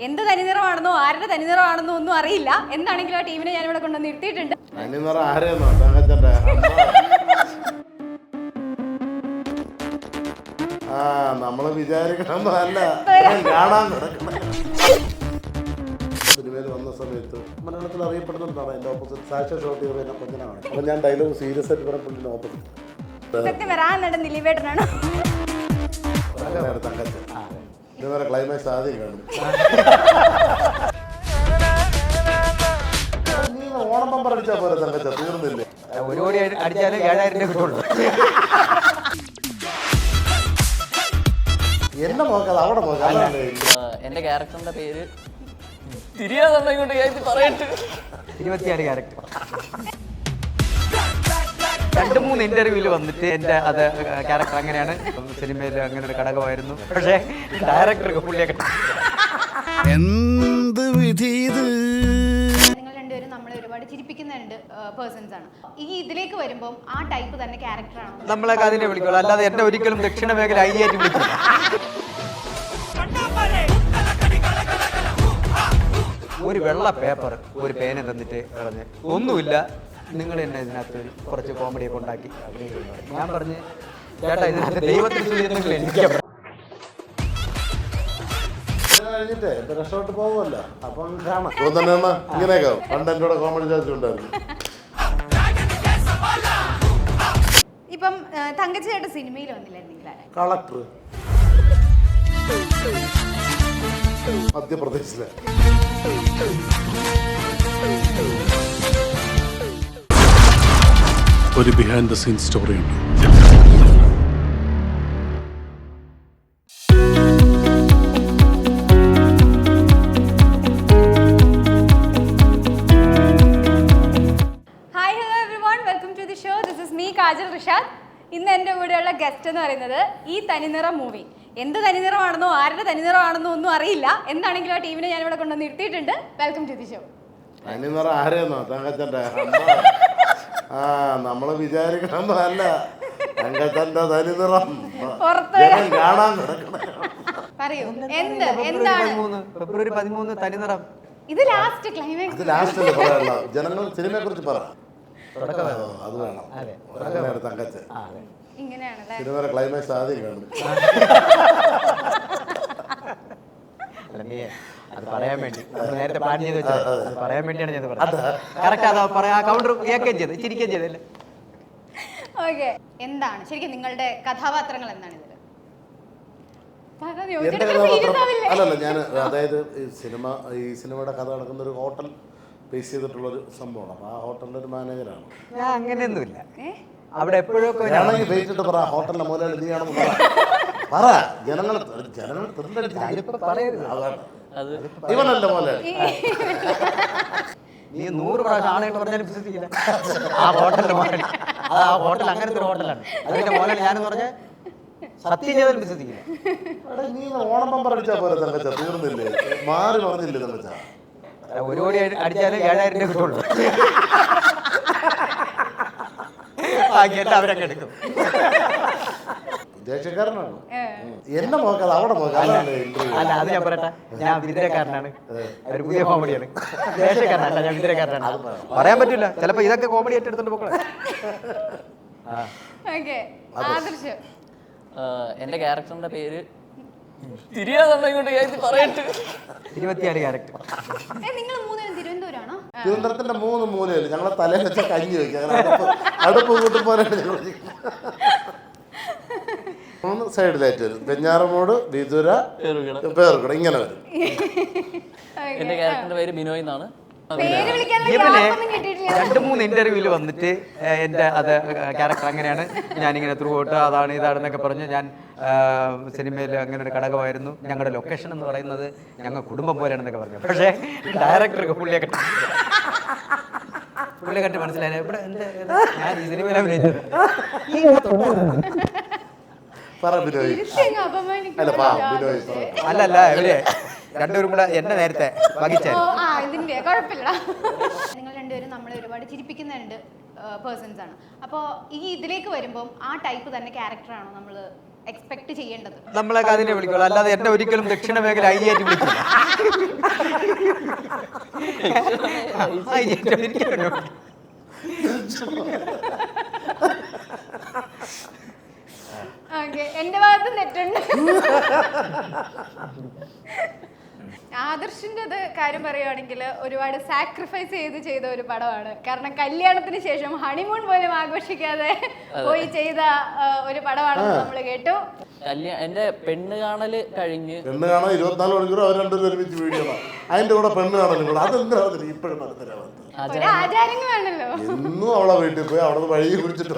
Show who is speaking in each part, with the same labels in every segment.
Speaker 1: എന്ത് തനിനിറമാണെന്നോ ആരുടെ തനിനിറമാണെന്നോ ഒന്നും അറിയില്ല. എന്താണെങ്കിലും ആ ടീമിനെ ഞാൻ ഇവിടെ കൊണ്ടുവന്ന് നിർത്തിയിട്ടുണ്ട്.
Speaker 2: നമ്മള് വിചാരിക്കണമെന്നല്ല കാണാൻ സിനിമയിൽ വന്ന സമയത്ത് മലയാളത്തിൽ അറിയപ്പെടുന്നതാണ് എൻ്റെ ഓപ്പോസിറ്റ് സാക്ഷ ഷോട്ട് ചെയ്ത് എന്നെ കൊഞ്ഞനാണ്. അപ്പം ഞാൻ ഡയലോഗ് സീരിയസ് ആയിട്ട് പറഞ്ഞ ഓപ്പോസിറ്റ്
Speaker 1: സത്യം വരാൻ ദിലീപേട്ടനാണ്.
Speaker 2: തങ്കച്ചൻ ഇതുവരെ ക്ലൈമാക്സ് ആദ്യം കാണും. നീ ഓണം പമ്പർ അടിച്ചാൽ പോലെ തങ്കച്ച തീർന്നില്ലേ?
Speaker 3: ഒരു കോടി അടിച്ചാലും 7000 രൂപ കിട്ടുള്ളൂ.
Speaker 2: എന്നെ നോക്കാതെ അവിടെ നോക്കാം.
Speaker 4: എന്റെ ക്യാരക്ടറിന്റെ പേര് തിരിയാതെ കൊണ്ട് പറയട്ടെ.
Speaker 3: 26 ക്യാരക്ടർ 2-3 ഇന്റർവ്യൂവിൽ വന്നിട്ട് എൻ്റെ അത് ക്യാരക്ടർ അങ്ങനെയാണ്, സിനിമയിൽ അങ്ങനെ ഒരു ഘടകമായിരുന്നു. പക്ഷേ ഡയറക്ടർക്ക് പുള്ളിയൊക്കെ
Speaker 2: എന്ത് വിധി ഇത്.
Speaker 1: നിങ്ങൾ രണ്ടുപേരും നമ്മളെ ഒരുപാട് ചിരിപ്പിക്കുന്ന രണ്ട് പേഴ്സൺസ് ആണ്. ഈ ഇതിലേക്ക് വരുമ്പോൾ ആ ടൈപ്പ് തന്നെ ക്യാരക്ടറാണ്
Speaker 3: നമ്മളൊക്കെ അതിനെ വിളിക്കുള്ളൂ, അല്ലാതെ എന്നെ ഒരിക്കലും ദക്ഷിണ മേഖല ആയിട്ട് വിളിക്കില്ല. ഒരു വെള്ള പേപ്പർ ഒരു പേന തന്നിട്ട് പറഞ്ഞ് ഒന്നുമില്ല, നിങ്ങൾ തന്നെ ഇതിനകത്ത് കുറച്ച് കോമഡിയൊക്കെ ഉണ്ടാക്കി അഭിനയിക്കുന്നു. ഞാൻ പറഞ്ഞ് ചേട്ടാ ഇതിനകത്ത് ദൈവത്തിന് എനിക്ക്
Speaker 2: കഴിഞ്ഞിട്ടേ രക്ഷോട്ട് പോകുമല്ലോ, അപ്പം കാണാം. ഇങ്ങനെയൊക്കെ പണ്ട് എൻ്റെ കൂടെ കോമഡി ചാർജ് ഉണ്ടായിരുന്നു.
Speaker 1: ഇപ്പം തങ്കച്ചേട്ട സിനിമയിൽ വന്നില്ലായിരുന്നെങ്കിൽ
Speaker 2: കളക്ടർ മധ്യപ്രദേശിലെ
Speaker 5: ഒരു ബിഹൈൻഡ് ദ സീൻ സ്റ്റോറി ഉണ്ട്.
Speaker 1: Hi hello everyone, welcome to the show. This is me Kajal Rishad. ഇന്ന് എൻ്റെ കൂടെയുള്ള ഗസ്റ്റ് എന്ന് പറയുന്നത് ഈ തനിനിറം മൂവി. എന്ത് തനിനിറമാണെന്നോ ആരുടെ തനിനിറമാണെന്നോ ഒന്നും അറിയില്ല. എന്താണെങ്കിലും ആ ടീമിനെ ഞാൻ ഇവിടെ കൊണ്ടുവന്ന് നിർത്തിയിട്ടുണ്ട്. Welcome to the show.
Speaker 2: തനിനിറം ആരെയെന്നോ തങ്കച്ചൻ്റെ നമ്മള് വിചാരിക്കണമെന്നല്ല തങ്കച്ചൻ്റെ തനിനിറം കാണാൻ
Speaker 1: പറയൂ, എന്താണ്
Speaker 3: ഫെബ്രുവരി 13 തനിനിറം?
Speaker 1: ഇത് ലാസ്റ്റ് ക്ലൈമാക്സ്.
Speaker 2: ലാസ്റ്റ് പറയാനുള്ള ജനങ്ങൾ സിനിമയെ കുറിച്ച് പറ. അത് വേണം. അങ്ങനെയാണ് തങ്കച്ചൻ.
Speaker 1: ഇങ്ങനെയാണല്ലേ
Speaker 2: സിനിമയുടെ ക്ലൈമാക്സ് ആദ്യം കാണും.
Speaker 3: അത് പറയാൻ വേണ്ടി നേരത്തെ പ്ലാൻ ചെയ്ത് വെച്ചത്, അത് പറയാൻ വേണ്ടിയാണ് ഞാൻ പറഞ്ഞത്. കറക്റ്റ് അതാ പറയാ, കൗണ്ടർ കേൾക്കുകയും ചെയ്ത് ചിരിക്കുകയും ചെയ്തല്ലേ.
Speaker 1: ഓക്കെ, എന്താണ് ശരിക്കും നിങ്ങളുടെ കഥാപാത്രങ്ങൾ എന്താണ് ഇതിൽ?
Speaker 2: എന്റെ കഥാപാത്രം അല്ലല്ല, ഞാൻ അതായത് ഈ സിനിമയുടെ കഥ നടക്കുന്ന ഒരു ഹോട്ടൽ ബേസ് ചെയ്തിട്ടുള്ളൊരു സംഭവമാണ്. അപ്പോൾ ആ ഹോട്ടലിൻ്റെ ഒരു മാനേജറാണ്
Speaker 3: ഞാൻ. അങ്ങനെയൊന്നുമില്ല, അവിടെ എപ്പോഴും
Speaker 2: വെയിറ്റ് ഇട്ട് പറ ഹോട്ടലിലെ മുതലാളി നീയാണെന്ന് പറ. ജനങ്ങൾ ഇവനല്ല മുതലാളി.
Speaker 3: നീ 100 പ്രാവശ്യം ആണെന്ന് പറഞ്ഞാലും വിശ്വസിക്കില്ല. ആ ഹോട്ടലിന്റെ മുതലാളി, അത് ആ ഹോട്ടൽ അങ്ങനത്തെ ഒരു ഹോട്ടലാണ്. അതിന്റെ മുതലാളി ഞാനെന്ന് പറഞ്ഞാൽ സത്യം ചെയ്താലും വിശ്വസിക്കില്ല.
Speaker 2: നീ ഓണം പമ്പർ അടിച്ചാൽ പോലെ തങ്കച്ച തീർന്നില്ലേ? മാറി പറഞ്ഞില്ലേ തങ്കച്ച?
Speaker 3: ഒരു കോടി അടിച്ചാലും 7000 രൂപ കിട്ടുള്ളൂ. ബാക്കിയെല്ലാം അവരൊക്കെ എടുക്കും.
Speaker 2: ദേശക്കാരനാണ്. എന്നെ നോക്കാതെ അവിടെ നോക്കാം.
Speaker 3: അല്ല, അത് ഞാൻ പറയട്ടെ, ഞാൻ വിതരക്കാരനാണ്. ഒരു പുതിയ കോമഡിയാണ്. ദേശക്കാരനല്ല, ഞാൻ വിതരക്കാരനാണ്. പറയാൻ പറ്റില്ല, ചിലപ്പോ ഇതൊക്കെ കോമഡി ഏറ്റെടുത്തോണ്ട് പോക്കളെ.
Speaker 4: എന്റെ ക്യാരക്ടറിന്റെ പേര് തിരിയാതെ കൊണ്ട് പറയട്ടെ.
Speaker 3: 26 ക്യാരക്ടർ.
Speaker 2: തിരുവനന്തപുരത്തിന്റെ 3 മൂലയിൽ ഞങ്ങളെ തലയിൽ വെച്ച കഞ്ഞി വെക്കാം. അടുപ്പ് കൂട്ടും പോലെ 3 സൈഡിലായിട്ട് വരും. വെഞ്ഞാറമൂട്, വിതുര, പേർക്കുട, ഇങ്ങനെ വരും.
Speaker 4: എന്റെ ക്യാരക്ടറിന്റെ പേര് ബിനോയ് എന്നാണ്.
Speaker 3: 2-3 ഇന്റർവ്യൂവിൽ വന്നിട്ട് എൻ്റെ അത് ക്യാരക്ടർ അങ്ങനെയാണ്, ഞാനിങ്ങനെ ത്രൂ ഔട്ട് അതാണ് ഇതാണെന്നൊക്കെ പറഞ്ഞ് ഞാൻ സിനിമയിൽ അങ്ങനെ ഒരു ഘടകമായിരുന്നു. ഞങ്ങളുടെ ലൊക്കേഷൻ എന്ന് പറയുന്നത് ഞങ്ങൾ കുടുംബം പോലെയാണെന്നൊക്കെ പറഞ്ഞു. പക്ഷേ ഡയറക്ടർക്ക് പുള്ളിയെ കണ്ട് മനസ്സിലായി ഇവിടെ ഞാൻ ഈ സിനിമയിൽ അഭിനയിച്ചത്. അല്ലല്ല, ഇവര് രണ്ടുപേരും കൂടെ എന്നെ നേരത്തെ വഹിച്ചായിരുന്നു.
Speaker 1: നിങ്ങൾ രണ്ടുപേരും നമ്മളെ ഒരുപാട് ചിരിപ്പിക്കുന്ന രണ്ട് പേഴ്സൺസ് ആണ്. അപ്പോൾ ഈ ഇതിലേക്ക് വരുമ്പോൾ ആ ടൈപ്പ് തന്നെ ക്യാരക്ടറാണോ നമ്മൾ എക്സ്പെക്ട് ചെയ്യേണ്ടത്?
Speaker 3: നമ്മളൊക്കെ അതിനെ വിളിക്കുള്ളൂ, അല്ലാതെ എന്നെ ഒരിക്കലും ദക്ഷിണ മേഖല ആയിട്ട് വിളിക്കില്ല.
Speaker 1: ഓക്കെ, എന്റെ ഭാഗത്ത് തെറ്റുണ്ട്. ആദർശിൻ്റെ കാര്യം പറയുവാണെങ്കിൽ ഒരുപാട് സാക്രിഫൈസ് ചെയ്ത ഒരു പടമാണ്. കാരണം കല്യാണത്തിന് ശേഷം ഹണിമൂൺ പോലും ആഘോഷിക്കാതെ പോയി ചെയ്ത ഒരു പടമാണെന്ന് നമ്മൾ കേട്ടു.
Speaker 4: എന്റെ പെണ്ണ് കാണല് കഴിഞ്ഞ്
Speaker 2: പെണ്ണ് കാണാൻ 24 മണിക്കൂർ അവർ രണ്ടുപേരും ഒരുമിച്ച് വീഡിയോ അതിന്റെ കൂടെ പെണ്ണ് കാണലും കൂടെ അതെന്താണ് ഇപ്പോഴും നടത്തരാമത്.
Speaker 1: ഒരു ആചാരങ്ങളാണല്ലോ.
Speaker 2: എന്നും അവളെ വീട്ടിൽ പോയി അവിടെ നിന്ന് വഴി കുടിച്ചിട്ട്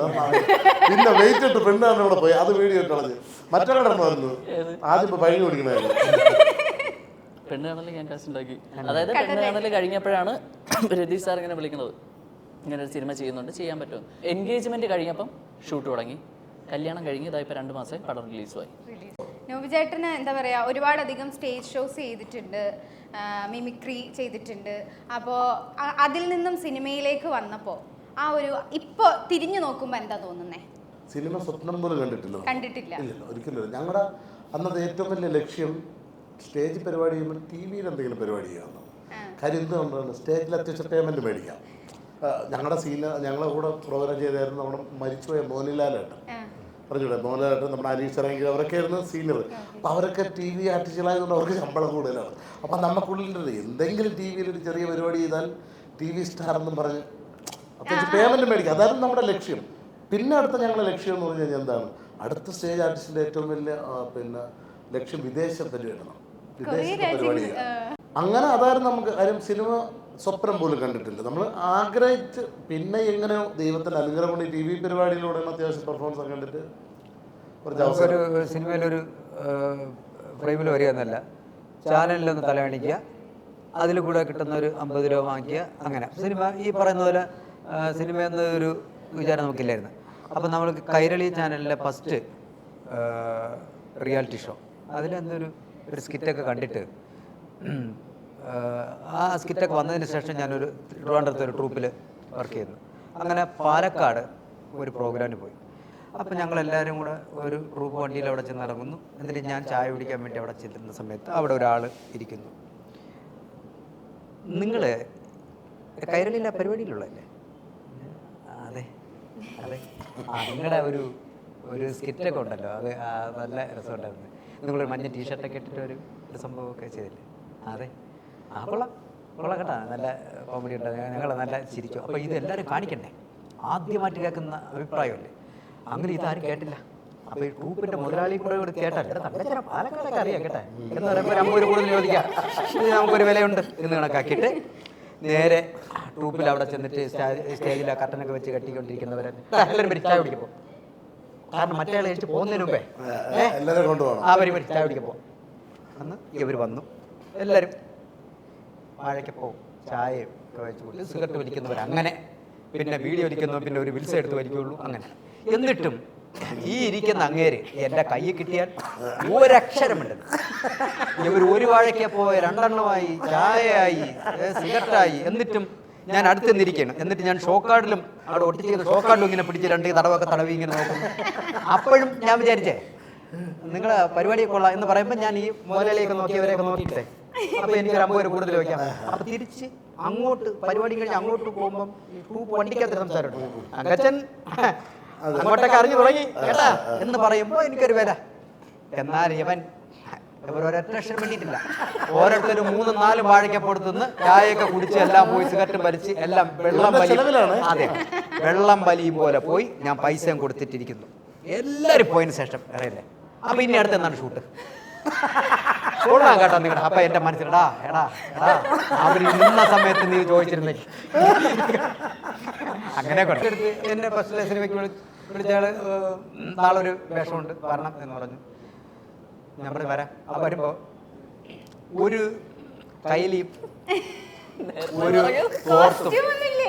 Speaker 2: പിന്നെ വെയിറ്റ് ഇട്ട് പെണ്ണ് കാണാൻ ഇവിടെ പോയി അത് വീഡിയോ ഇട്ടളഞ്ഞ് മറ്റേ കടന്നു ആദ്യം വഴി കുടിക്കണായിരുന്നു.
Speaker 4: പെണ്ണ് കാണല് ഞാൻ കാസ്റ്റ് ഉണ്ടാക്കി. അതായത് പെണ്ണ് കാണല് കഴിഞ്ഞപ്പോഴാണ് രതീഷ് സാർ ഇങ്ങനെ വിളിക്കുന്നത്, ഇങ്ങനെ ഒരു സിനിമ ചെയ്യുന്നുണ്ട്, ചെയ്യാൻ പറ്റുമോ. എൻഗേജ്മെന്റ് കഴിഞ്ഞപ്പം ഷൂട്ട് തുടങ്ങി, കല്യാണം കഴിഞ്ഞ് ഇതായിപ്പോൾ 2 മാസമായി പടം റിലീസുമായി.
Speaker 1: നോബി ചേട്ടന് എന്താ പറയുക, ഒരുപാടധികം സ്റ്റേജ് ഷോസ് ചെയ്തിട്ടുണ്ട്, മിമിക്രി ചെയ്തിട്ടുണ്ട്. അപ്പോൾ അതിൽ നിന്നും സിനിമയിലേക്ക് വന്നപ്പോൾ ആ ഒരു ഇപ്പോൾ തിരിഞ്ഞു നോക്കുമ്പോൾ എന്താ തോന്നുന്നേ?
Speaker 2: സിനിമ സ്വപ്നം പോലും കണ്ടിട്ടില്ല. ഇല്ലല്ലോ, ഒരിക്കലും. ഞങ്ങളുടെ അന്നത്തെ ഏറ്റവും വലിയ ലക്ഷ്യം സ്റ്റേജ് പരിപാടി ചെയ്യുമ്പോൾ ടി വിയിൽ എന്തെങ്കിലും പരിപാടി ചെയ്യാമെന്ന്. കാര്യം എന്തുകൊണ്ടാണ് സ്റ്റേജിൽ അത്യാവശ്യം പേയ്മെൻറ്റ് മേടിക്കാം. ഞങ്ങളെ കൂടെ പ്രോഗ്രാം ചെയ്തായിരുന്നു നമ്മുടെ മരിച്ചുപോയ മോഹൻലാലേട്ടൻ, പറഞ്ഞൂടെ, മോഹൻലാലേട്ടൻ, നമ്മുടെ അനീഷ് ഇറങ്ങി, അവരൊക്കെ ആയിരുന്നു സീനിയർ. അപ്പോൾ അവരൊക്കെ ടി വി ആർട്ടിസ്റ്റുകളായതുകൊണ്ട് അവർക്ക് ശമ്പളം കൂടുതലാണ്. അപ്പം നമുക്കുള്ളിൽ എന്തെങ്കിലും ടി വിയിൽ ഒരു ചെറിയ പരിപാടി ചെയ്താൽ ടി വി സ്റ്റാർ എന്നും പറഞ്ഞ് അത്യാവശ്യം പേയ്മെൻറ്റ് മേടിക്കാം. അതായിരുന്നു നമ്മുടെ ലക്ഷ്യം. പിന്നെ അടുത്ത ഞങ്ങളുടെ ലക്ഷ്യം എന്ന് പറഞ്ഞു കഴിഞ്ഞാൽ എന്താണ്, അടുത്ത സ്റ്റേജ് ആർട്ടിസ്റ്റിൻ്റെ ഏറ്റവും വലിയ ലക്ഷ്യം വിദേശ പരിപാടി, വിദേശത്തെ പരിപാടി ചെയ്യുക. അങ്ങനെ അതായിരുന്നു നമുക്ക്. കാര്യം സിനിമ സ്വപ്നം പോലും കണ്ടിട്ടില്ല. നമ്മൾ ആഗ്രഹിച്ച് പിന്നെ എങ്ങനെയോ ദൈവത്തിൻ്റെ അനുഗ്രഹം കൊണ്ട് ടി വി പരിപാടിയിലൂടെ അത്യാവശ്യം പെർഫോമൻസ് ഒക്കെ കണ്ടിട്ട്
Speaker 3: ഒരു സിനിമയിലൊരു ഫ്രെയിമിൽ വരിക എന്നല്ല, ചാനലിലൊന്ന് തലകാണിക്കുക, അതിൽ കൂടെ കിട്ടുന്ന ഒരു 50 രൂപ വാങ്ങിക്കുക, അങ്ങനെ സിനിമ. ഈ പറയുന്ന പോലെ സിനിമ എന്നൊരു വിചാരം നമുക്കില്ലായിരുന്നു. അപ്പം നമ്മൾ കൈരളി ചാനലിലെ ഫസ്റ്റ് റിയാലിറ്റി ഷോ അതിലെന്തൊരു സ്കിറ്റൊക്കെ കണ്ടിട്ട് ആ സ്കിറ്റൊക്കെ വന്നതിന് ശേഷം ഞാനൊരു ട്രിവാൻഡ്രത്തെ ഒരു ട്രൂപ്പിൽ വർക്ക് ചെയ്യുന്നു. അങ്ങനെ പാലക്കാട് ഒരു പ്രോഗ്രാമിന് പോയി. അപ്പം ഞങ്ങളെല്ലാവരും കൂടെ ഒരു ട്രൂപ്പ് വണ്ടിയിൽ അവിടെ ചെന്ന് ഇറങ്ങുന്നു. എന്നിട്ട് ഞാൻ ചായ കുടിക്കാൻ വേണ്ടി അവിടെ ചെല്ലുന്ന സമയത്ത് അവിടെ ഒരാൾ ഇരിക്കുന്നു. നിങ്ങൾ കൈരളിയിലെ പരിപാടിയിലുള്ളതല്ലേ? അതെ അതെ. നിങ്ങളുടെ ഒരു സ്കിറ്റൊക്കെ ഉണ്ടല്ലോ, അത് നല്ല രസമുണ്ടായിരുന്നു. നിങ്ങളൊരു മഞ്ഞ ടീഷർട്ടൊക്കെ ഇട്ടിട്ട് ഒരു സംഭവമൊക്കെ ചെയ്തില്ലേ? അതെ. കൊള്ളാം കേട്ടാ, നല്ല കോമഡി ഉണ്ട്, ഞങ്ങൾ നല്ല ചിരിച്ചു. അപ്പോൾ ഇതെല്ലാവരും കാണിക്കണ്ടേ, ആദ്യമായിട്ട് കേൾക്കുന്ന അഭിപ്രായമല്ലേ. അങ്ങനെ ഇതാരും കേട്ടില്ല. അപ്പോൾ ഈ ട്രൂപ്പിൻ്റെ മുതലാളി കൂടെ ഇവിടെ കേട്ടാൽ പാലക്കാടൊക്കെ അറിയാം കേട്ടെ എന്ന് പറയുമ്പോൾ 50 കൂടുതൽ ചോദിക്കാം, ഇത് നമുക്കൊരു വിലയുണ്ട് എന്ന് കണക്കാക്കിയിട്ട് നേരെ ട്രൂപ്പിൽ അവിടെ ചെന്നിട്ട് സ്റ്റേജിൽ ആ കട്ടനൊക്കെ വെച്ച് കെട്ടിക്കൊണ്ടിരിക്കുന്നവരെ എല്ലാവരും വരും ചായ കുടിക്കുമ്പോൾ. കാരണം മറ്റേ ആളെ കഴിച്ച് പോകുന്നതിന് മുമ്പേ അവർ ചായ കുടിക്കുമ്പോൾ അന്ന് ഇവർ വന്നു. എല്ലാവരും വാഴയ്ക്ക് പോകും, ചായയും ഒക്കെ വെച്ച് കൊടുത്ത് സിഗരറ്റ് വലിക്കുന്നവർ അങ്ങനെ, പിന്നെ വീഡിയോ വലിക്കുന്നവർ പിന്നെ ഒരു വിൽസ എടുത്ത് വലിക്കുകയുള്ളൂ അങ്ങനെ. എന്നിട്ടും ഈ ഇരിക്കുന്ന അങ്ങേര് എൻ്റെ കയ്യിൽ കിട്ടിയാൽ ഒരക്ഷരമുണ്ട്. ഇവർ ഒരു വാഴയ്ക്കപ്പോൾ 2 എണ്ണമായി, ചായയായി, സിഗരറ്റായി. എന്നിട്ടും ഞാൻ അടുത്ത് നിന്നിരിക്കുകയാണ്. എന്നിട്ട് ഞാൻ ഷോക്കാർഡിലും അവിടെ ഒട്ടിച്ചിരിക്കുന്ന ഷോക്കാർഡിലും ഇങ്ങനെ പിടിച്ച് 2 തടവൊക്കെ തടവി ഇങ്ങനെ നോക്കുന്നു. അപ്പോഴും ഞാൻ വിചാരിച്ചേ നിങ്ങളെ പരിപാടിയൊക്കെ കൊള്ളാം എന്ന് പറയുമ്പോൾ ഞാൻ ഈ മുതലാളിയൊക്കെ നോക്കിയവരെയൊക്കെ നോക്കിയിട്ടേ അപ്പോൾ എനിക്കൊരു 50 രൂപ കൂടുതൽ വയ്ക്കാം. അപ്പോൾ തിരിച്ച് അങ്ങോട്ട് പരിപാടി കഴിഞ്ഞ് അങ്ങോട്ട് പോകുമ്പം ഈ ട്രൂപ്പ് വണ്ടിക്കകത്ത് സംസാരമുണ്ട്. അങ്കച്ചൻ അങ്ങോട്ടൊക്കെ അറിഞ്ഞു തുടങ്ങി കേട്ടാ എന്ന് പറയുമ്പോൾ എനിക്കൊരു വില. എന്നാൽ ഇവർ ഒരൊറ്റ അക്ഷരം വേണ്ടിയിട്ടില്ല. ഓരോരുത്തരും 3-4 വാഴയ്ക്കപ്പുറത്തുനിന്ന് ചായയൊക്കെ കുടിച്ച് എല്ലാം പോയി സിഗരറ്റും വലിച്ച് എല്ലാം അതെ വെള്ളം വലിയും പോലെ പോയി. ഞാൻ പൈസയും കൊടുത്തിട്ടിരിക്കുന്നു. എല്ലാവരും പോയതിന് ശേഷം അറിയില്ലേ. അപ്പം ഇനി അടുത്ത് എന്താണ് ഷൂട്ട് കൊള്ളാം കേട്ടോ നിങ്ങളുടെ. അപ്പം എൻ്റെ മനസ്സിലെടാ അവർ നിന്ന സമയത്ത് നീ ചോദിച്ചിരുന്നെങ്കിൽ അങ്ങനെ കൊടുത്തെടുത്ത് എന്നെ ഫസ്റ്റ് സിനിമയ്ക്ക് വിളിച്ചയാൾ നാളൊരു വേഷമുണ്ട് വരണം എന്ന് പറഞ്ഞു. ഞാൻ പറഞ്ഞു വരാം. ആ വരുമ്പോൾ ഒരു കൈലിയും ഒരു തോർത്തും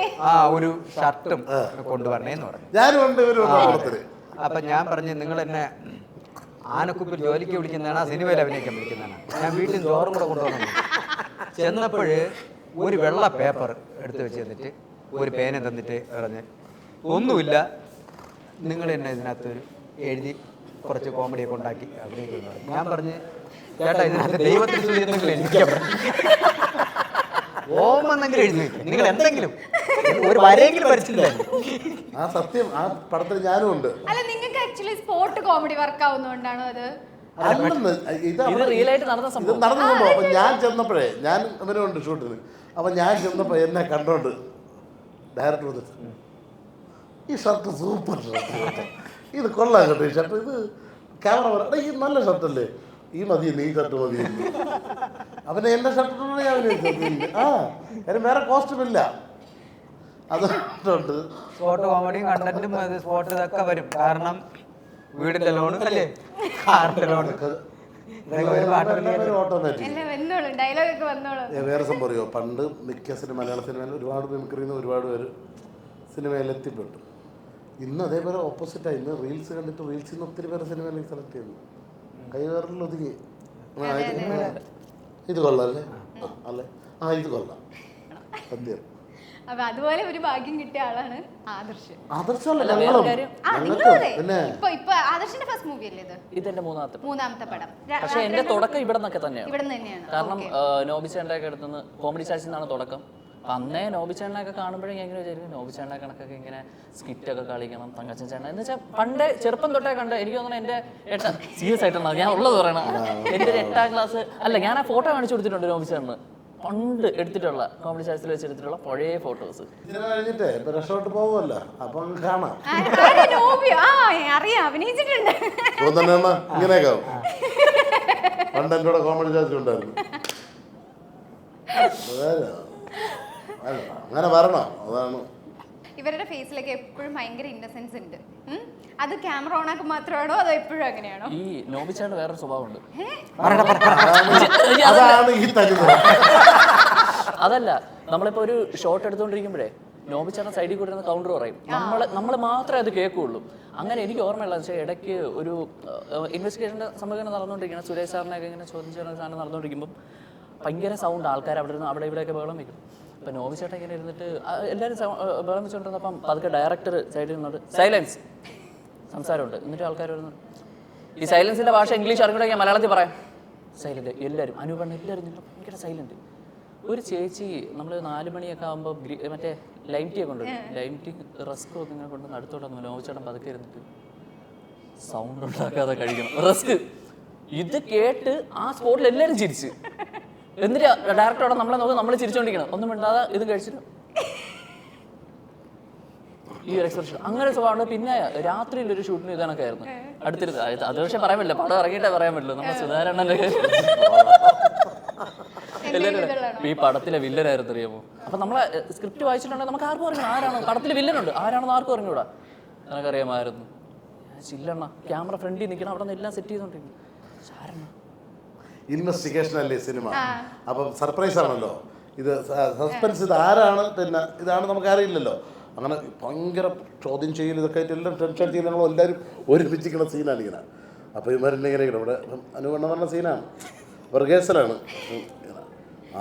Speaker 3: ഒരു ഷർട്ടും കൊണ്ടുവരണേന്ന് പറഞ്ഞു. അപ്പം ഞാൻ പറഞ്ഞു നിങ്ങൾ എന്നെ ആനക്കുപ്പിൽ ജോലിക്ക് വിളിക്കുന്നതാണ്, സിനിമയിൽ അഭിനയിക്കാൻ വിളിക്കുന്നതാണ്. ഞാൻ വീട്ടിൽ ചോറും കൂടെ കൊണ്ടുവന്നു. ചെന്നപ്പോൾ ഒരു വെള്ള പേപ്പർ എടുത്ത് വെച്ച് തന്നിട്ട് ഒരു പേന തന്നിട്ട് പറഞ്ഞ് ഒന്നുമില്ല, നിങ്ങൾ എന്നെ ഇതിനകത്ത് എഴുതി കുറച്ച് കോമഡിയൊക്കെ ഉണ്ടാക്കി അഭിനയിക്കുന്നു. ഞാൻ പറഞ്ഞ് ചേട്ടാ ഇതിനകത്ത് ദൈവത്തിന് സ്തുതി എന്തെങ്കിലും എനിക്ക് ഓം എന്നെങ്കിലും എഴുതി വെക്കും. നിങ്ങൾ എന്തെങ്കിലും ഒരു വരെയെങ്കിലും വരച്ചില്ല.
Speaker 2: ആ സത്യം ആ പടത്തിൽ ഞാനും ഉണ്ട്.
Speaker 1: അല്ല നിങ്ങൾക്ക് ആക്ച്വലി സ്പോട്ട് കോമഡി വർക്ക് ആവുന്നതുകൊണ്ടാണോ അത്?
Speaker 2: അല്ലെന്ന്
Speaker 4: ഇത് റിയൽ ആയിട്ട് നടന്ന
Speaker 2: ഇത്
Speaker 4: സംഭവം.
Speaker 2: നടന്ന സംഭവം. അപ്പൊ ഞാൻ ചെന്നപ്പോഴേ ഞാൻ അവനുണ്ട് ഷൂട്ടിന്. അപ്പൊ ഞാൻ ചെന്നപ്പോ എന്നെ കണ്ടോണ്ട് ഡയറക്ടർ വന്നിട്ട് ഈ ഷർട്ട് സൂപ്പർ ഷർട്ട്, ഇത് കൊള്ളാം കേട്ടോ ഈ ഷർട്ട്, ഇത് ക്യാമറ പറ ഈ നല്ല ഷർട്ടല്ലേ, ഈ മതി നീ ഷർട്ട് മതി. അവനെ എൻ്റെ ഷർട്ടിനോട് ഞാൻ വിചാരിച്ചു. ആ കാര്യം വേറെ കോസ്റ്റ്യൂം ഇല്ല. അതുകൊണ്ട്
Speaker 3: സ്പോട്ട് കോമഡിയും കണ്ടന്റും സ്പോട്ട് ഇതൊക്കെ വരും. കാരണം വീടിന്റെ ലോണ് അല്ലേ, കാറിന്റെ ലോണ്,
Speaker 2: ഓട്ടോമാറ്റിക്.
Speaker 1: എല്ലാം വന്നോളൂ, ഡയലോഗൊക്കെ വന്നോളൂ.
Speaker 2: വേറെ സംഭവം അറിയോ, പണ്ട് മിക്ക മലയാള സിനിമയിൽ ഒരുപാട് മിമിക്രിന്ന് ഒരുപാട് പേര് സിനിമയിൽ എത്തിപ്പെട്ടു. ഇന്ന് അതേപോലെ ഓപ്പോസിറ്റായി. ഇന്ന് റീൽസ് കണ്ടിട്ട് റീൽസിൽ നിന്ന് ഒത്തിരി പേര് സിനിമയിലേക്ക് സെലക്ട് ചെയ്യുന്നു. കൈകാറിൽ ഒതുങ്ങി ഇത് കൊള്ളാം അല്ലേ, അല്ലേ, ആ ഇത് കൊള്ളാം സത്യം.
Speaker 1: അപ്പൊ അതുപോലെ ഒരു ഭാഗ്യം കിട്ടിയ ആളാണ് ആദർശ്.
Speaker 2: ആദർശമല്ല
Speaker 4: വേറെ
Speaker 2: ഞങ്ങളും
Speaker 4: കാര്യം,
Speaker 2: പിന്നെ
Speaker 1: ഇപ്പൊ ആദർശിന്റെ ഫസ്റ്റ് മൂവി അല്ലേ ഇത്?
Speaker 4: ഇതെന്റെ മൂന്നാമത്തെ
Speaker 1: പടം.
Speaker 4: പക്ഷെ എന്റെ തുടക്കം ഇവിടെ നിന്നൊക്കെ തന്നെയാണ്.
Speaker 1: ഇവിടെ തന്നെയാണ്.
Speaker 4: കാരണം നോബിച്ചേട്ടൻ്റെ ഒക്കെ അടുത്തുനിന്ന് കോമഡി സ്റ്റാർസിൽ നിന്നാണ് തുടക്കം. അപ്പം അന്നേ നോബിച്ചേട്ടനൊക്കെ കാണുമ്പോഴേ ഞാൻ ഇങ്ങനെ വിചാരിക്കും നോബിച്ചേട്ടനെ കണക്കൊക്കെ ഇങ്ങനെ സ്കിറ്റൊക്കെ കളിക്കണം, തങ്കച്ചൻ ചേട്ടൻ എന്ന് വെച്ചാൽ പണ്ട് ചെറുപ്പം തൊട്ടേ കണ്ട്. എനിക്ക് തോന്നുന്നു എൻ്റെ സീരിയസ് ആയിട്ടാണ് ഞാൻ ഉള്ളത് പറയണം. എൻ്റെ ഒരു 8ാം ക്ലാസ് അല്ല, ഞാൻ ആ ഫോട്ടോ കാണിച്ചു കൊടുത്തിട്ടുണ്ട് നോബിച്ചേട്ടന്. പണ്ട് എടുത്തിട്ടുള്ള കോമഡി സ്റ്റാർസിൽ വെച്ച് എടുത്തിട്ടുള്ള പഴയ ഫോട്ടോസ്.
Speaker 2: ഇതിനെ കഴിഞ്ഞിട്ടേ ഇപ്പൊ രക്ഷോട്ട് പോകുമല്ലോ, അപ്പം കാണാം.
Speaker 1: അറിയാം, അഭിനയിച്ചിട്ടുണ്ട്.
Speaker 2: ഇങ്ങനെയൊക്കെ ആവും. പണ്ട് എൻ്റെ കൂടെ കോമഡി ചാച്ചിട്ടുണ്ടായിരുന്നു. അങ്ങനെ വരണം, അതാണ്.
Speaker 1: ഇവരുടെ ഫേസിലൊക്കെ എപ്പോഴും ഭയങ്കര ഇന്നസെൻസ് ഉണ്ട്. അത് ക്യാമറ ഓൺ ആക്കി മാത്രമാണോ അതോ എപ്പോഴും അങ്ങനെയാണോ?
Speaker 4: ഈ നോബിച്ചേട്ടന് വേറൊരു സ്വഭാവമുണ്ട്.
Speaker 2: അതാണ് ഈ തനിമ.
Speaker 4: അതല്ല, നമ്മളിപ്പോ ഒരു ഷോട്ട് എടുത്തുകൊണ്ടിരിക്കുമ്പോഴേ നോബിച്ചേട്ടൻ സൈഡിൽ കൂടെ കൗണ്ടർ പറയും. നമ്മൾ മാത്രമേ അത് കേൾക്കുള്ളൂ. അങ്ങനെ എനിക്ക് ഓർമ്മയുള്ള വെച്ചാൽ ഇടയ്ക്ക് ഒരു ഇൻവെസ്റ്റിഗേഷൻ്റെ സംഭവം നടന്നുകൊണ്ടിരിക്കണം. സുരേഷ് സാറിനെയൊക്കെ ഇങ്ങനെ ചോദ്യം ചെയ്യുന്ന സാധനം നടന്നുകൊണ്ടിരിക്കുമ്പോൾ ഭയങ്കര സൗണ്ട്, ആൾക്കാർ അവിടെ നിന്ന് അവിടെ ഇവിടെയൊക്കെ ബഹളം വയ്ക്കും. അപ്പം നോബിച്ചേട്ടൻ ഇങ്ങനെ ഇരുന്നിട്ട് എല്ലാവരും ബഹളം വെച്ചുകൊണ്ടിരുന്നപ്പം അതൊക്കെ ഡയറക്ടർ സൈഡിൽ നിന്നോട് സൈലൻസ് സംസാരമുണ്ട്. എന്നിട്ട് ആൾക്കാർ വരുന്നു, ഈ സൈലൻസിൻ്റെ ഭാഷ ഇംഗ്ലീഷ് അറിഞ്ഞിട്ട് ഞാൻ മലയാളത്തിൽ പറയാം. സൈലൻറ്റ് എല്ലാവരും, അനുപണ്ണ എല്ലാവരും നിന്നിട്ട് ഭയങ്കര സൈലൻറ്റ്. ഒരു ചേച്ചി നമ്മൾ 4 മണിയൊക്കെ ആകുമ്പോൾ മറ്റേ ലൈം ടീ ഒക്കെ കൊണ്ടുവരും. ലൈം ടീ റസ്ക് ഒക്കെ ഇങ്ങനെ കൊണ്ടുവന്ന് അടുത്തോട്ട് വന്നു. നോബിച്ചേട്ടൻ പതുക്കെ ഇരുന്നിട്ട് സൗണ്ട് ഉണ്ടാക്കാതെ കഴിക്കണം റസ്ക്. ഇത് കേട്ട് ആ സ്പോട്ടിൽ എല്ലാവരും ചിരിച്ച്. എന്നിട്ട് ഡയറക്ടറോടെ നമ്മളെ നോക്കി നമ്മൾ ചിരിച്ചോണ്ടിരിക്കണം. ഒന്നും മിണ്ടാതെ ഇത് കഴിച്ചിട്ട് ഈ ഒരു എക്സ്പ്രഷൻ അങ്ങനെ സ്വഭാവമാണ്. പിന്നെ രാത്രിയിൽ ഒരു ഷൂട്ടിന് ഇതാണൊക്കെ ആയിരുന്നു അടുത്തിരുത്. അത് പക്ഷേ പറയാൻ പറ്റില്ല, പടം ഇറങ്ങിയിട്ടേ പറയാൻ പറ്റുള്ളൂ. നമ്മൾ സുധാരണൻ്റെ എല്ലാവരും ഈ പടത്തിലെ വില്ലനായിരുന്നു അറിയാമോ. അപ്പം നമ്മളെ സ്ക്രിപ്റ്റ് വായിച്ചിട്ടുണ്ടെങ്കിൽ നമുക്ക് ആർക്കും അറിയണം ആരാണ് പടത്തിൽ വില്ലനുണ്ട്, ആരാണെന്ന് ആർക്കും അറിഞ്ഞൂടാ. എനിക്കറിയാമായിരുന്നു. ചില്ലണ്ണ ക്യാമറ ഫ്രണ്ടിൽ നിൽക്കണം, അവിടെ നിന്ന് എല്ലാം സെറ്റ് ചെയ്തോണ്ടിരിക്കും. ആരാണ്
Speaker 2: ഇൻവെസ്റ്റിഗേഷൻ അല്ലേ സിനിമ, അപ്പം സർപ്രൈസ് ആണല്ലോ ഇത്. സസ്പെൻസ് ഇത് ആരാണ്, പിന്നെ ഇതാണ് നമുക്ക് അറിയില്ലല്ലോ. അങ്ങനെ ഭയങ്കര ചോദ്യം ചെയ്യൽ ഇതൊക്കെ ആയിട്ട് എല്ലാം ടെൻഷൻ ചെയ്ത് ഞങ്ങൾ എല്ലാവരും ഒരുമിച്ചിരിക്കുന്ന സീനാണ് ഇങ്ങനെ. അപ്പോൾ ഇവരെന്നെ ഇങ്ങനെ ഇവിടെ അനുവണ്ണം പറഞ്ഞ സീനാണ്, റിഹേഴ്സലാണ്.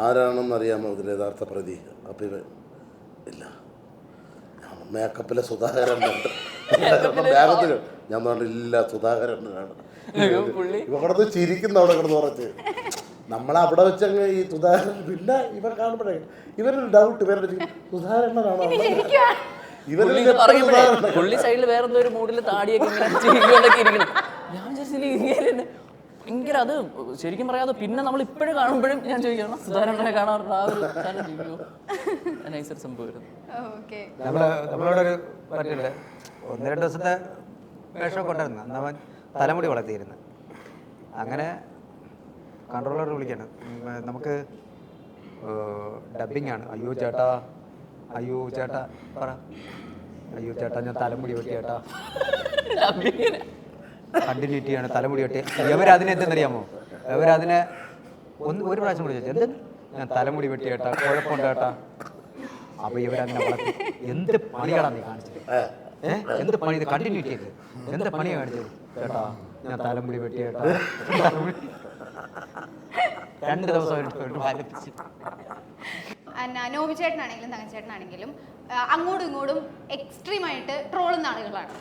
Speaker 2: ആരാണെന്ന് അറിയാമോ ഇതിൽ യഥാർത്ഥ പ്രതി? അപ്പം ഇവ ഇല്ല, മേക്കപ്പിലെ സുധാകരൻ ബാഗത്തിൽ ഞാൻ പറഞ്ഞില്ല സുധാകരനാണ്. ഇവ കിടന്ന് ചിരിക്കുന്ന അവിടെ കിടന്ന് കുറച്ച് നമ്മളവിടെ വെച്ചങ്ങ് ഈ സുധാകരൻ. പിന്നെ ഇവർ കാണുമ്പോഴേ ഇവരൊരു ഡൗട്ട്, ഇവരുടെ സുധാകരനാണോ
Speaker 4: പുള്ളി സൈഡിൽ വേറെ എന്തോ ഒരു മൂഡിൽ താടിയൊക്കെ ഇരിക്കണം. ഞാൻ വിചാരിച്ചില്ല ഭയങ്കര അത് ശരിക്കും പറയാതെ. പിന്നെ നമ്മൾ ഇപ്പോഴും കാണുമ്പോഴും ഞാൻ ചോദിക്കണം സുധാകരനെ കാണാറുണ്ട്. ആ ഒരു നൈസർ സംഭവമായിരുന്നു.
Speaker 3: നമ്മളോടൊരു പറ്റില്ല 1-2 ദിവസത്തെ വേഷമൊക്കെ ഉണ്ടായിരുന്നു. അന്ന് അവൻ തലമുടി വളർത്തിയിരുന്നു. അങ്ങനെ കൺട്രോളർ വിളിക്കണം, നമുക്ക് ഡബിങ് ആണ്. അയ്യോ ചേട്ടാ, അയ്യോ ചേട്ടാ പറ, അയ്യോ ചേട്ടാ ഞാൻ തലമുടി വെട്ടി ചേട്ടാ. കണ്ടിന്യൂറ്റി ചെയ്യാണ് തലമുടി വെട്ടി. ഇവരതിനെ എന്തെന്നറിയാമോ, ഇവരതിനെ ഒരു പ്രാവശ്യം കൂടി ചോദിച്ചു, എന്ത് ഞാൻ തലമുടി വെട്ടി ചേട്ടാ, കുഴപ്പമുണ്ട് ചേട്ടാ. അപ്പോൾ ഇവരതിനെ വളർത്തി. എന്ത് പണികളാണ് നീ കാണിച്ചത്? എന്ത് പണി ഇത് കണ്ടിന്യൂറ്റി ചെയ്ത് എന്ത് പണിയാണ് കാണിച്ചത്? ചേട്ടാ ഞാൻ തലമുടി വെട്ടി ചേട്ടാ. 2 ദിവസം
Speaker 1: നോബിച്ചേട്ടനാണെങ്കിലും തങ്കച്ചേട്ടനാണെങ്കിലും അങ്ങോട്ടും ഇങ്ങോട്ടും എക്സ്ട്രീമായിട്ട് ട്രോളുന്ന ആളുകളാണ്.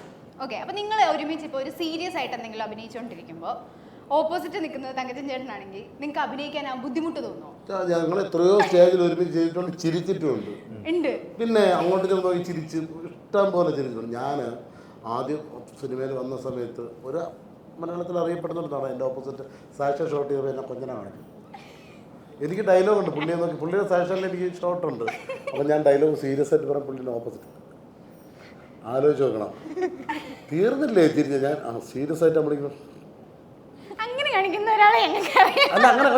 Speaker 1: ഓക്കെ, അപ്പോൾ നിങ്ങൾ ഒരുമിച്ച് ഇപ്പോൾ ഒരു സീരിയസ് ആയിട്ട് എന്തെങ്കിലും അഭിനയിച്ചുകൊണ്ടിരിക്കുമ്പോൾ ഓപ്പോസിറ്റ് നിൽക്കുന്നത് തങ്കച്ചൻ ചേട്ടനാണെങ്കിൽ നിങ്ങൾക്ക് അഭിനയിക്കാൻ ആ ബുദ്ധിമുട്ട് തോന്നുമോ?
Speaker 2: ഞങ്ങൾ എത്രയോ സ്റ്റേജിൽ ഒരുമിച്ച് ചെയ്തിട്ടുണ്ട്, ചിരിച്ചിട്ടുണ്ട്.
Speaker 1: ഉണ്ട്.
Speaker 2: പിന്നെ അങ്ങോട്ട് ചെന്ന് നോക്കി ചിരിച്ച് ഇഷ്ടം പോലെ ചിരിച്ചിട്ടുണ്ട്. ഞാൻ ആദ്യം സിനിമയിൽ വന്ന സമയത്ത് ഒരു മലയാളത്തിൽ അറിയപ്പെടുന്ന ഒരു നടൻ എൻ്റെ ഓപ്പോസിറ്റ് സാക്ഷ ഷോട്ട് ചെയ്തപ്പോൾ എന്നെ കൊഞ്ഞന കാണിക്കും. എനിക്ക് ഡയലോഗുണ്ട്, പുള്ളിയെ നോക്കി, പുള്ളിയുടെ സാക്ഷനിൽ എനിക്ക് ഷോട്ടുണ്ട്. അപ്പം ഞാൻ ഡയലോഗ് സീരിയസ് ആയിട്ട് പറയാം, പുള്ളിൻ്റെ ഓപ്പോസിറ്റ് ആലോചിച്ച് നോക്കണം. തീർന്നില്ലേ ചിരിച്ച ഞാൻ സീരിയസ് ആയിട്ട് നമ്മളിങ്ങനെ
Speaker 1: അങ്ങനെ കാണിക്കുന്ന ഒരാളെ
Speaker 2: അല്ല അങ്ങനെ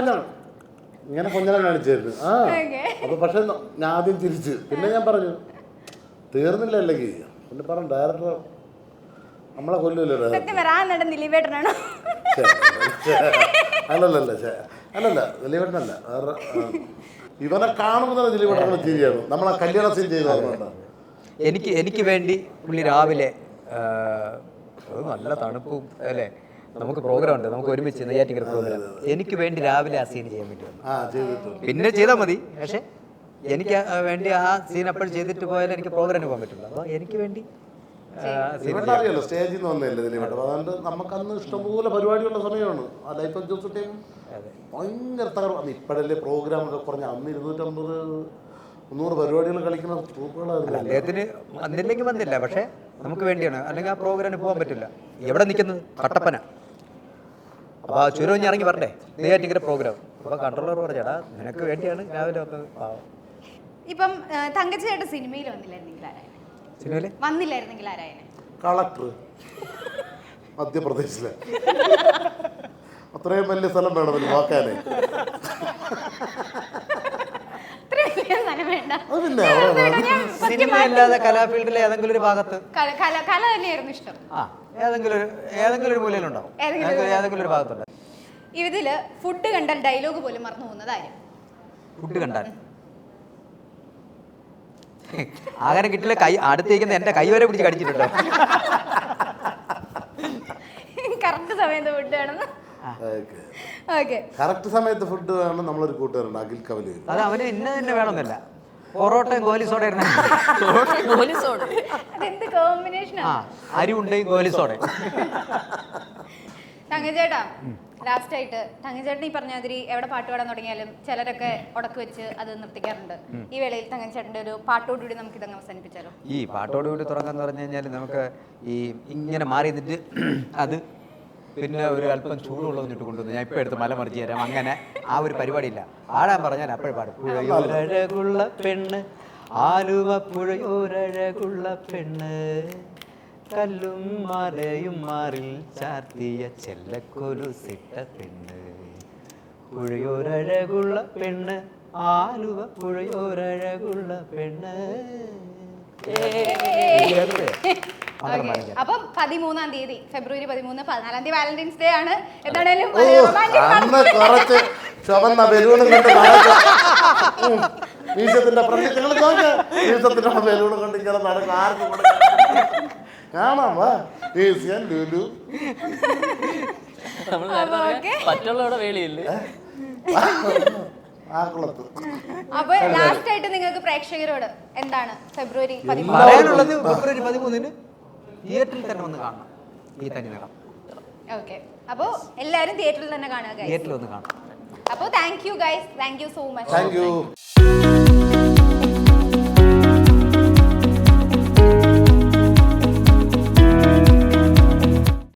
Speaker 2: ഇങ്ങനെ കൊഞ്ഞനം കാണിച്ചായിരുന്നു. അപ്പൊ പക്ഷെ ഞാൻ ആദ്യം തിരിച്ച് പിന്നെ ഞാൻ പറഞ്ഞു തീർന്നില്ല, അല്ലെങ്കിൽ പിന്നെ പറഞ്ഞു ഡയറക്ടർ നമ്മളെ കൊല്ലൂല്ലോ അല്ലല്ല ദിലീപേട്ടനല്ല, ഇവനെ കാണുമ്പോൾ തന്നെ ദിലീപേട്ടൻ ചിരിയാണ്. നമ്മളെ കല്യാണ സീൻ ചെയ്തു.
Speaker 3: എനിക്ക് വേണ്ടി പുള്ളി രാവിലെ നല്ല തണുപ്പും അല്ലേ, നമുക്ക് പ്രോഗ്രാം ഉണ്ട്, നമുക്ക് ഒരുമിച്ച് നെയ്യാറ്റിക്കര പ്രോഗ്രാം, എനിക്ക് വേണ്ടി രാവിലെ ആ സീൻ ചെയ്യാൻ പറ്റും. പിന്നെ ചെയ്താൽ മതി, പക്ഷെ എനിക്ക് വേണ്ടി ആ സീൻ അപ്പോൾ ചെയ്തിട്ട് പോയാലും എനിക്ക് പ്രോഗ്രാമിന് പോകാൻ പറ്റില്ല. അപ്പോൾ എനിക്ക് വേണ്ടി
Speaker 2: അറിയാലോ സ്റ്റേജിൽ നിന്ന് വന്നതല്ലേ ദിലീപേട്ടൻ. അതുകൊണ്ട് നമുക്കന്ന് ഇഷ്ടംപോലെ പരിപാടിയുള്ള സമയമാണ്. ആ ലൈഫ് ഓഫ് ജോസഫിൻ്റെയും ഭയങ്കര തകർന്ന് ഇപ്പോഴല്ലേ പ്രോഗ്രാമൊക്കെ കുറഞ്ഞ അന്ന് 250-300 പരിപാടികൾ കളിക്കുന്ന ട്രൂപ്പുകളായിരുന്നു.
Speaker 3: അദ്ദേഹത്തിന് വന്നില്ലെങ്കിൽ വന്നില്ല, പക്ഷെ നമുക്ക് വേണ്ടിയാണ്, അല്ലെങ്കിൽ ആ പ്രോഗ്രാമിന് പോകാൻ പറ്റില്ല. എവിടെ നിൽക്കുന്നത്? കട്ടപ്പന. അപ്പോൾ ആ ചുരം ഇറങ്ങി വരണ്ടേ നെയ്യാറ്റിക്കര പ്രോഗ്രാം. അപ്പോൾ കൺട്രോളർ പറഞ്ഞാടാ നിനക്ക് വേണ്ടിയാണ് രാവിലെ വന്നത്.
Speaker 1: ഇപ്പം തങ്കച്ചേട്ടൻ സിനിമയിൽ വന്നില്ലായിരുന്നെങ്കിൽ ആരായനെ?
Speaker 3: സിനിമയിൽ
Speaker 1: വന്നില്ലായിരുന്നെങ്കിൽ ആരായനെ?
Speaker 2: കളക്ടർ മധ്യപ്രദേശിലെ. അത്രയും വലിയ സ്ഥലം വേണം നോക്കാനേ.
Speaker 3: സിനിമ അല്ലാതെ കലാഫീൽഡിലെ ഏതെങ്കിലും ഒരു ഭാഗത്ത്
Speaker 1: കല തന്നെയായിരുന്നു ഇഷ്ടം.
Speaker 3: ഏതെങ്കിലും ഒരു മൂലയിലുണ്ടാവും, ഏതെങ്കിലും ഒരു ഭാഗത്തുണ്ട്.
Speaker 1: ഇതില് ഫുഡ് കണ്ടാൽ ഡയലോഗ് പോലും മറന്നു പോകുന്നത് ആരും?
Speaker 3: ഫുഡ് കണ്ടാൽ അങ്ങനെ കിട്ടില്ല. കൈ അടുത്തേക്കുന്ന എന്റെ കൈ വരെ പിടിച്ച് കടിച്ചിട്ടുണ്ടോ?
Speaker 1: കറക്റ്റ് സമയത്ത് ഫുഡ് വേണം.
Speaker 2: കറക്റ്റ് സമയത്ത് ഫുഡ് വേണം. നമ്മളൊരു കൂട്ടുകാരുണ്ട് അഖിൽ കവലി.
Speaker 3: അത് അവന് ഇന്ന തന്നെ വേണമെന്നല്ല, പൊറോട്ടയും ഗോലിസോടെ അരി ഉണ്ടെങ്കിൽ ഗോലിസോടെ.
Speaker 1: തങ്കച്ചേട്ടാ ലാസ്റ്റ് ആയിട്ട് തങ്കച്ചേട്ടൻ ഈ പറഞ്ഞ മാതിരി എവിടെ പാട്ട് പാടാൻ തുടങ്ങിയാലും ചിലരൊക്കെ ഉടക്ക് വെച്ച് അത് നിർത്തിക്കാറുണ്ട്. ഈ വേളയിൽ തങ്കച്ചേട്ടൻ്റെ ഒരു പാട്ടോടുകൂടി നമുക്ക് ഇതങ്ങ് അവസാനിപ്പിച്ചാലോ?
Speaker 3: ഈ പാട്ടോടുകൂടി തുടങ്ങാന്ന് പറഞ്ഞു കഴിഞ്ഞാൽ നമുക്ക് ഈ ഇങ്ങനെ മാറി നിന്നിട്ട് അത് പിന്നെ ഒരു അല്പം ചൂടുള്ളതിട്ട് കൊണ്ടുവന്ന് ഞാൻ ഇപ്പം എടുത്ത് മല മറിച്ച് തരാം, അങ്ങനെ ആ ഒരു പരിപാടിയില്ല. പാടാൻ പറഞ്ഞാൽ അപ്പോഴും പാടും. പുഴയോരഴകുള്ള പെണ്ണ്, ആലുവ പുഴയോരഴകുള്ള പെണ്ണ്, കല്ലും മലയും മാറിൽ ചാർത്തിയ ചെല്ലക്കൊലുസിട്ട പെണ്ണ്, പുഴയോരഴകുള്ള പെണ്ണ്, ആലുവ പുഴയോരഴകുള്ള പെണ്ണ്.
Speaker 1: അപ്പം 13-ാം തീയതി ഫെബ്രുവരി 13, 14 വാലന്റൈൻസ് ഡേ ആണ്.
Speaker 2: കുറച്ച് ചുവന്ന ബലൂണും കൊണ്ട് മീശത്തിന്റെ ബലൂണും കൊണ്ട് ഇങ്ങനെ നടക്കും. ആർക്കും കാണാം ലുലു.
Speaker 4: മറ്റുള്ളവിടെ വേളിയില്ലേ?
Speaker 1: അപ്പൊ ലാസ്റ്റ് ആയിട്ട് നിങ്ങൾക്ക് പ്രേക്ഷകരോട് എന്താണ് ഫെബ്രുവരി 13
Speaker 3: പറയാനുള്ളത്? ഫെബ്രുവരി 13 തിയേറ്ററിൽ തന്നെ വന്ന് കാണണം ഈ തനിനിറം.
Speaker 1: ഓക്കെ, അപ്പോൾ എല്ലാവരും തിയേറ്ററിൽ തന്നെ കാണുക.
Speaker 3: തിയേറ്ററിൽ ഒന്ന് കാണാം.
Speaker 1: അപ്പോൾ thank you guys, thank you so much.
Speaker 2: Thank you.